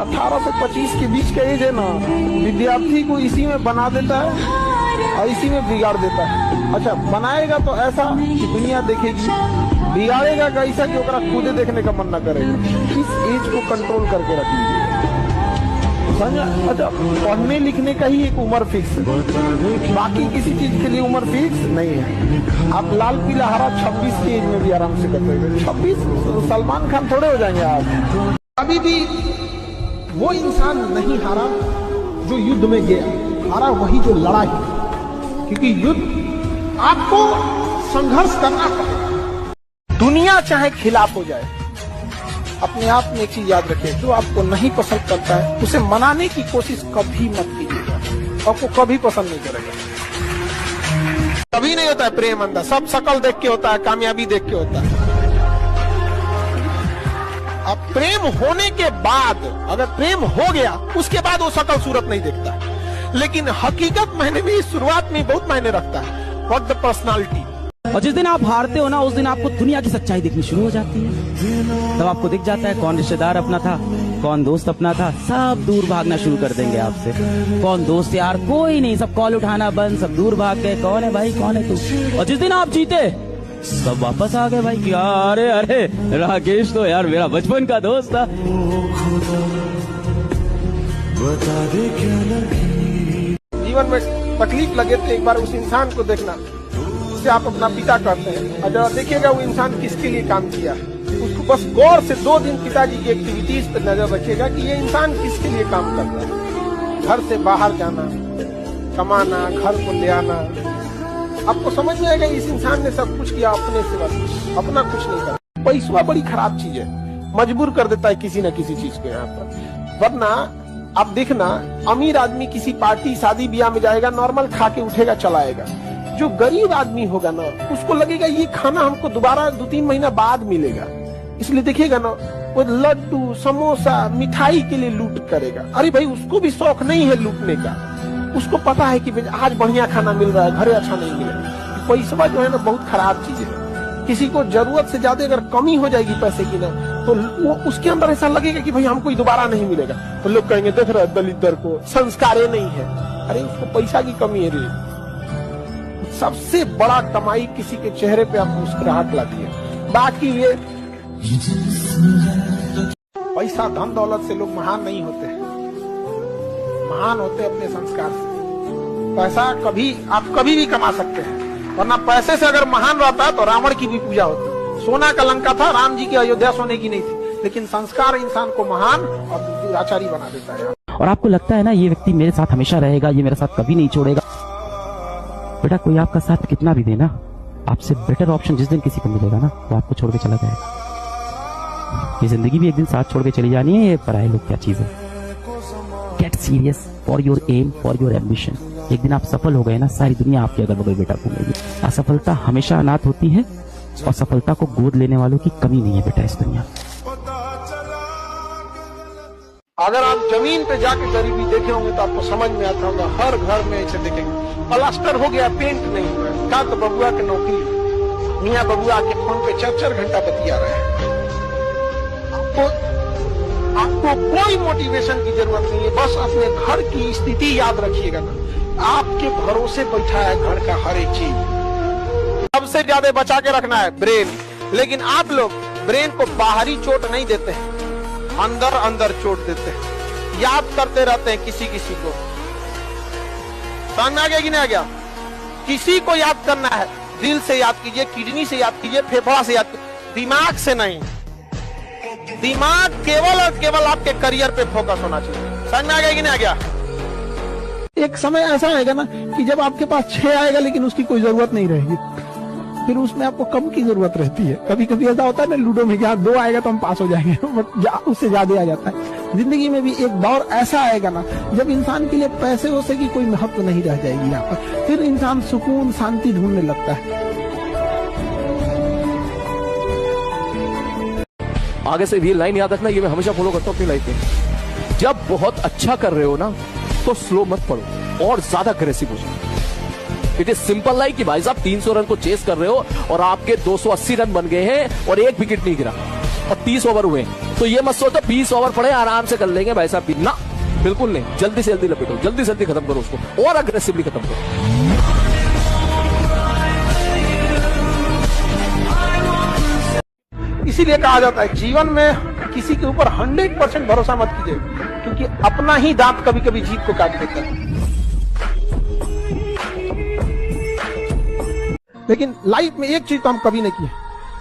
18 से 25 के बीच का एज है ना, विद्यार्थी को इसी में बना देता है और इसी में बिगाड़ देता है। अच्छा, बनाएगा तो ऐसा कि दुनिया देखेगी, बिगाड़ेगा कैसा कि ओकरा खुदे देखने का मन न करेगा। इस एज को कंट्रोल करके रख लीजिए। अच्छा, पढ़ने लिखने का ही एक उम्र फिक्स है, बाकी किसी चीज के लिए उम्र फिक्स नहीं है। आप लाल पीला हरा 26 की एज में भी आराम से कर सकते। 26 सलमान खान थोड़े हो जाएंगे आप। अभी भी वो इंसान नहीं हारा जो युद्ध में गया, हारा वही जो लड़ा है, क्योंकि युद्ध आपको संघर्ष करना पड़ेगा। दुनिया चाहे खिलाफ हो जाए, अपने आप में एक चीज याद रखिए, जो आपको नहीं पसंद करता है उसे मनाने की कोशिश कभी मत कीजिएगा, आपको कभी पसंद नहीं करेगा। कभी नहीं होता है प्रेम अंदर, सब शकल देख के होता है, कामयाबी देख के होता है। अब प्रेम होने के बाद, अगर प्रेम हो गया उसके बाद वो शकल सूरत नहीं देखता है, लेकिन हकीकत मायने में, शुरुआत में बहुत मायने रखता है, व्हाट द पर्सनालिटी। और जिस दिन आप हारते हो ना, उस दिन आपको दुनिया की सच्चाई दिखनी शुरू हो जाती है। तब आपको दिख जाता है कौन रिश्तेदार अपना था, कौन दोस्त अपना था। सब दूर भागना शुरू कर देंगे आपसे। कौन दोस्त यार, कोई नहीं, सब कॉल उठाना बंद, सब दूर भाग गए। कौन है भाई, कौन है तू। और जिस दिन आप जीते सब वापस आ गए भाई। क्या, अरे अरे राकेश तो यार मेरा बचपन का दोस्त था। जीवन में तकलीफ लगे तो एक बार उस इंसान को देखना जिसे आप अपना पिता कहते हैं, और जब देखिएगा वो इंसान किसके लिए काम किया, उसको बस गौर से 2 दिन पिताजी की एक्टिविटीज पर नजर रखिएगा कि ये इंसान किसके लिए काम करता है। घर से बाहर जाना, कमाना, घर को ले आना, आपको समझ में आएगा इस इंसान ने सब कुछ किया अपने से, बस अपना कुछ नहीं करा। पैसा बड़ी खराब चीज है, मजबूर कर देता है किसी न किसी चीज को यहाँ पर। वरना आप देखना, अमीर आदमी किसी पार्टी शादी ब्याह में जाएगा, नॉर्मल खा के उठेगा चलाएगा। जो गरीब आदमी होगा ना, उसको लगेगा ये खाना हमको दोबारा 2-3 महीना बाद मिलेगा, इसलिए देखिएगा ना वो लड्डू समोसा मिठाई के लिए लूट करेगा। अरे भाई, उसको भी शौक नहीं है लूटने का, उसको पता है कि आज बढ़िया खाना मिल रहा है, घरे अच्छा नहीं मिलेगा। पैसा जो है ना बहुत खराब चीज है। किसी को जरूरत से ज्यादा अगर कमी हो जाएगी पैसे की ना, तो वो उसके अंदर ऐसा लगेगा कि भाई हमको दोबारा नहीं मिलेगा, तो लोग कहेंगे देख रहे दलित को संस्कारे नहीं है। अरे उसको पैसा की कमी है रे। सबसे बड़ा कमाई किसी के चेहरे पे आप मुस्कुराहट लाती है। बाकी ये पैसा धन दौलत से लोग महान नहीं होते हैं, महान होते अपने संस्कार से। पैसा आप कभी भी कमा सकते हैं, वरना पैसे से अगर महान रहता है तो रावण की भी पूजा होती। सोना का लंका था, राम जी की अयोध्या सोने की नहीं थी, लेकिन संस्कार इंसान को महान और दुराचारी बना देता है। और आपको लगता है ना ये व्यक्ति मेरे साथ हमेशा रहेगा, ये मेरे साथ कभी नहीं छोड़ेगा। बेटा, कोई आपका साथ कितना भी देना, आपसे बेटर ऑप्शन जिस दिन किसी को मिलेगा ना, वो आपको छोड़ के चला जाएगा। ये जिंदगी भी एक दिन साथ छोड़ के चली जानी है। ये पराये लोग क्या चीज है। Get serious for your aim, for your ambition. एक दिन आप सफल हो गए ना, सारी दुनिया आपके अगल बगल बेटा घूमेगी। असफलता हमेशा अनाथ होती है, और सफलता को गोद लेने वालों की कमी नहीं है बेटा इस दुनिया में। अगर आप जमीन पे जाके गरीबी देखे होंगे तो आपको समझ में आता होगा, हर घर में ऐसे देखेंगे प्लास्टर हो गया, पेंट नहीं हुआ। का तो बबुआ की नौकरी, मियाँ बबुआ के फोन पे 4-4 घंटा बतिया रहे हैं। आपको कोई मोटिवेशन की जरूरत नहीं है, बस अपने घर की स्थिति याद रखिएगा ना। आपके भरोसे बैठा है घर का हर एक चीज। सबसे ज्यादा बचा के रखना है ब्रेन, लेकिन आप लोग ब्रेन को बाहरी चोट नहीं देते हैं, अंदर अंदर चोट देते हैं, याद करते रहते हैं किसी को। समझ में आ गया कि नहीं आ गया? किसी को याद करना है, दिल से याद कीजिए, किडनी से याद कीजिए, फेफड़ा से याद कीजिए, दिमाग से नहीं। दिमाग केवल और केवल आपके करियर पे फोकस होना चाहिए। समझ में आ गया कि नहीं आ गया? एक समय ऐसा आएगा ना कि जब आपके पास 6 आएगा लेकिन उसकी कोई जरूरत नहीं रहेगी, फिर उसमें आपको कम की जरूरत रहती है। कभी कभी ऐसा होता है ना लूडो में, क्या 2 आएगा तो हम पास हो जाएंगे, उससे ज्यादा आ जाता है। जिंदगी में भी एक दौर ऐसा आएगा ना जब इंसान के लिए पैसे वैसे की कोई महत्व नहीं रह जाएगी यहाँ पर, फिर इंसान सुकून शांति ढूंढने लगता है। आगे से ये लाइन याद रखना, ये मैं हमेशा फॉलो करता हूँ अपनी लाइफ में। जब बहुत अच्छा कर रहे हो ना तो स्लो मत पढ़ो और ज्यादा अग्रेसिव हो जाओ। इट इज सिंपल लाइक कि भाई साहब 300 रन को चेस कर रहे हो और आपके 280 रन बन गए हैं और 1 विकेट नहीं गिरा और 30 ओवर हुए। तो ये मत सोचो 20 ओवर पड़े आराम से कर लेंगे भाई साहब, ना बिल्कुल नहीं। जल्दी से जल्दी लपेटो, जल्दी से जल्दी खत्म करो उसको और अग्रेसिवली खत्म करो। इसीलिए कहा जाता है जीवन में किसी के ऊपर 100% भरोसा मत कीजिए, क्योंकि अपना ही दांत कभी कभी जीत को काट देता है। लेकिन लाइफ में एक चीज तो हम कभी नहीं किए,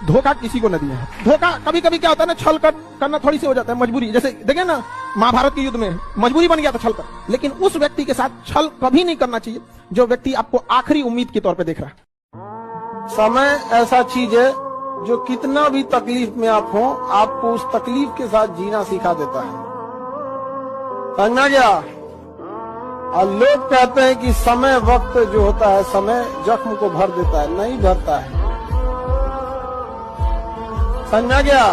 धोखा किसी को न दिया है। धोखा कभी कभी क्या होता है ना, छल करना थोड़ी सी हो जाता है, मजबूरी। जैसे देखें ना महाभारत के युद्ध में मजबूरी बन गया था छल कर, लेकिन उस व्यक्ति के साथ छल कभी नहीं करना चाहिए जो व्यक्ति आपको आखिरी उम्मीद के तौर पे देख रहा है। समय ऐसा चीज है जो कितना भी तकलीफ में आप हो, आपको उस तकलीफ के साथ जीना सिखा देता है। समझा गया? और लोग कहते हैं कि समय वक्त जो होता है, समय जख्म को भर देता है, नहीं भरता है। समझा गया?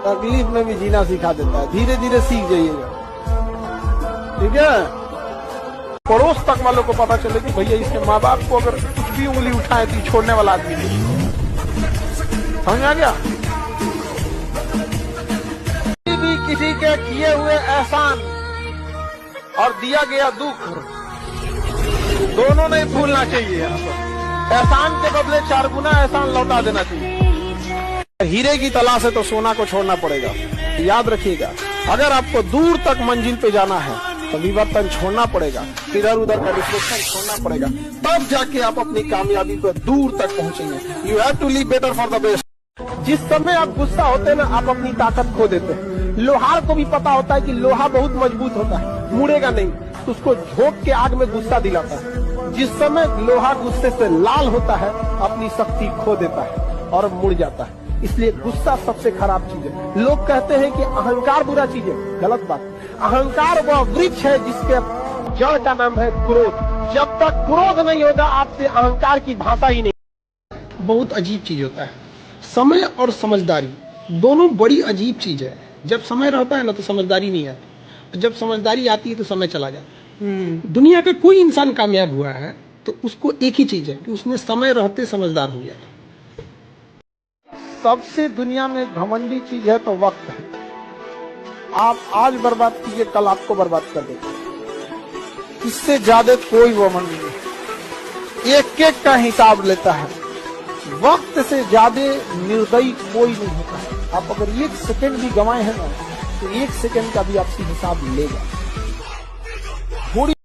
तकलीफ में भी जीना सिखा देता है, धीरे धीरे सीख जाइएगा। ठीक है? पड़ोस तक वालों को पता चले कि भैया इसके माँ बाप को अगर कुछ भी उंगली उठाए तो छोड़ने वाला आदमी नहीं। समझ आ गया? किसी के किए हुए एहसान और दिया गया दुख दोनों नहीं भूलना चाहिए। एहसान के बदले 4 गुना एहसान लौटा देना चाहिए। हीरे की तलाश है तो सोना को छोड़ना पड़ेगा। याद रखिएगा, अगर आपको दूर तक मंजिल पे जाना है तो विवर्तन छोड़ना पड़ेगा, इधर उधर का डिस्ट्रैक्शन छोड़ना पड़ेगा, तब जाके आप अपनी कामयाबी पर दूर तक पहुंचेंगे। You have to live better for the best. जिस समय आप गुस्सा होते हैं ना, आप अपनी ताकत खो देते हैं। लोहार को भी पता होता है कि लोहा बहुत मजबूत होता है, मुड़ेगा नहीं, तो उसको झोंक के आग में गुस्सा दिलाता है। जिस समय लोहा गुस्से से लाल होता है, अपनी शक्ति खो देता है और मुड़ जाता है। इसलिए गुस्सा सबसे खराब चीज है। लोग कहते हैं कि अहंकार बुरा चीज है, गलत बात। अहंकार वह वृक्ष है जिसके जड़ का नाम है क्रोध। जब तक क्रोध नहीं होगा, आपसे अहंकार की भाषा ही नहीं। बहुत अजीब चीज होता है समय और समझदारी, दोनों बड़ी अजीब चीज है। जब समय रहता है ना तो समझदारी नहीं आती, जब समझदारी आती है तो समय चला जाता है। दुनिया का कोई इंसान कामयाब हुआ है तो उसको एक ही चीज है कि उसने समय रहते समझदार हो गया। सबसे दुनिया में घमंडी चीज है तो वक्त है। आप आज बर्बाद कीजिए, कल आपको बर्बाद कर देगा। इससे ज्यादा कोई घमंड नहीं, एक एक का हिसाब लेता है। वक्त से ज्यादा निर्दयी कोई नहीं होता है। आप अगर 1 सेकंड भी गंवाए हैं ना, तो 1 सेकंड का भी आपसे हिसाब लेगा।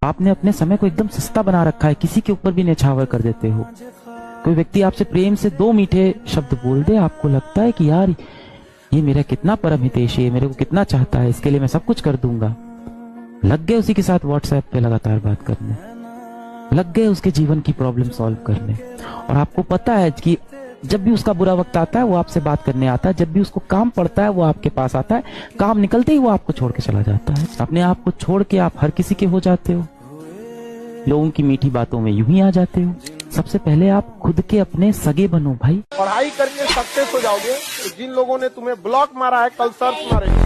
आपने अपने समय को एकदम सस्ता बना रखा है, किसी के ऊपर भी न्यौछावर कर देते हो। कोई व्यक्ति आपसे प्रेम से 2 मीठे शब्द बोल दे, आपको लगता है कि यार ये मेरा कितना परम हितैषी है, मेरे को कितना चाहता है, इसके लिए मैं सब कुछ कर दूंगा। लग गए उसी के साथ व्हाट्सएप पे लगातार बात करने, लग गए उसके जीवन की प्रॉब्लम सॉल्व करने। और आपको पता है कि जब भी उसका बुरा वक्त आता है वो आपसे बात करने आता है, जब भी उसको काम पड़ता है वो आपके पास आता है, काम निकलते ही वो आपको छोड़ के चला जाता है। अपने आप को छोड़ के आप हर किसी के हो जाते हो, लोगों की मीठी बातों में यूं ही आ जाते हो। सबसे पहले आप खुद के अपने सगे बनो भाई। पढ़ाई करके सक्सेस हो जाओगे। तो जिन लोगों ने तुम्हें ब्लॉक मारा है, कल सर्च मारेंगे।